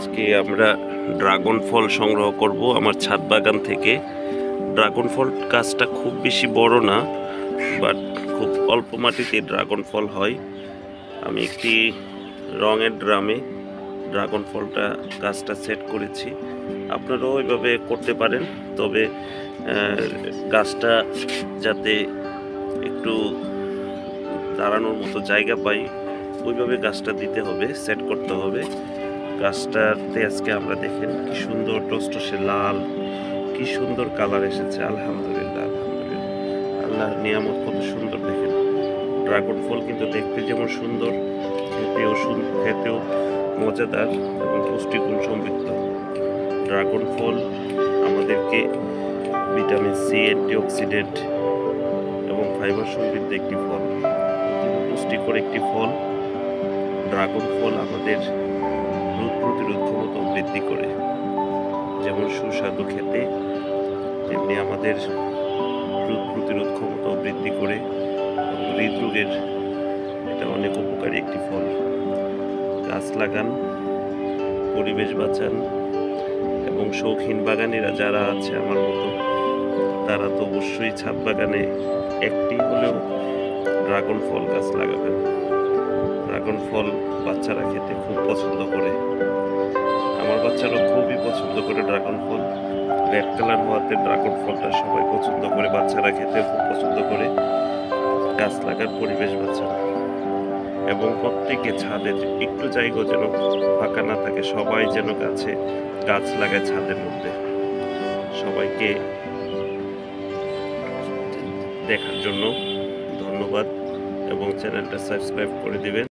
আজকে আমরা ড্রাগন ফল সংগ্রহ করব আমার ছাদ বাগান থেকে। ড্রাগন ফল গাছটা খুব বেশি বড় না, বাট খুব অল্প মাটিতে ড্রাগন ফল হয়। আমি একটি রঙের ড্রামে ড্রাগন ফলটা গাছটা সেট করেছি। আপনারাও ওইভাবে করতে পারেন, তবে গাছটা যাতে একটু দাঁড়ানোর মতো জায়গা পাই ওইভাবে গাছটা দিতে হবে, সেট করতে হবে। গাছটাতে আজকে আমরা দেখেন কি সুন্দর টসটসে লাল, কি সুন্দর কালার এসেছে। আলহামদুলিল্লাহ, আলহামদুলিল্লাহ, আল্লাহর নিয়ামত কত সুন্দর। দেখেন ড্রাগন ফল কিন্তু দেখতে যেমন সুন্দর, খেতেও মজাদার এবং পুষ্টিগুণ সমৃদ্ধ। ড্রাগন ফল আমাদেরকে ভিটামিন সি, অ্যান্টিঅক্সিডেন্ট এবং ফাইবার সমৃদ্ধ একটি ফল, পুষ্টিকর একটি ফল। ড্রাগন ফল আমাদের রোগ প্রতিরোধ ক্ষমতা বৃদ্ধি করে, যেমন সুস্বাদু খেতে, তেমনি আমাদের রোগ প্রতিরোধ ক্ষমতাও বৃদ্ধি করে এবং হৃদরোগের এটা অনেক উপকারী একটি ফল। গাছ লাগান, পরিবেশ বাঁচান, এবং শৌখিন বাগানিরা যারা আছে আমার মতো, তারা তো অবশ্যই ছাদ বাগানে একটি হলেও ড্রাগন ফল গাছ লাগাবেন। ড্রাগন ফল বাচ্চারা খেতে খুব পছন্দ করে, আমার বাচ্চারাও খুবই পছন্দ করে ড্রাগন ফল। রেড কালার হওয়াতে ড্রাগন ফলটা সবাই পছন্দ করে, বাচ্চারা খেতে খুব পছন্দ করে। গাছ লাগার, পরিবেশ বাঁচান, এবং প্রত্যেকে ছাদের একটু জায়গা যেন ফাঁকা না থাকে, সবাই যেন গাছ লাগায় ছাদের মধ্যে। সবাইকে দেখার জন্য ধন্যবাদ, এবং চ্যানেলটা সাবস্ক্রাইব করে দিবেন।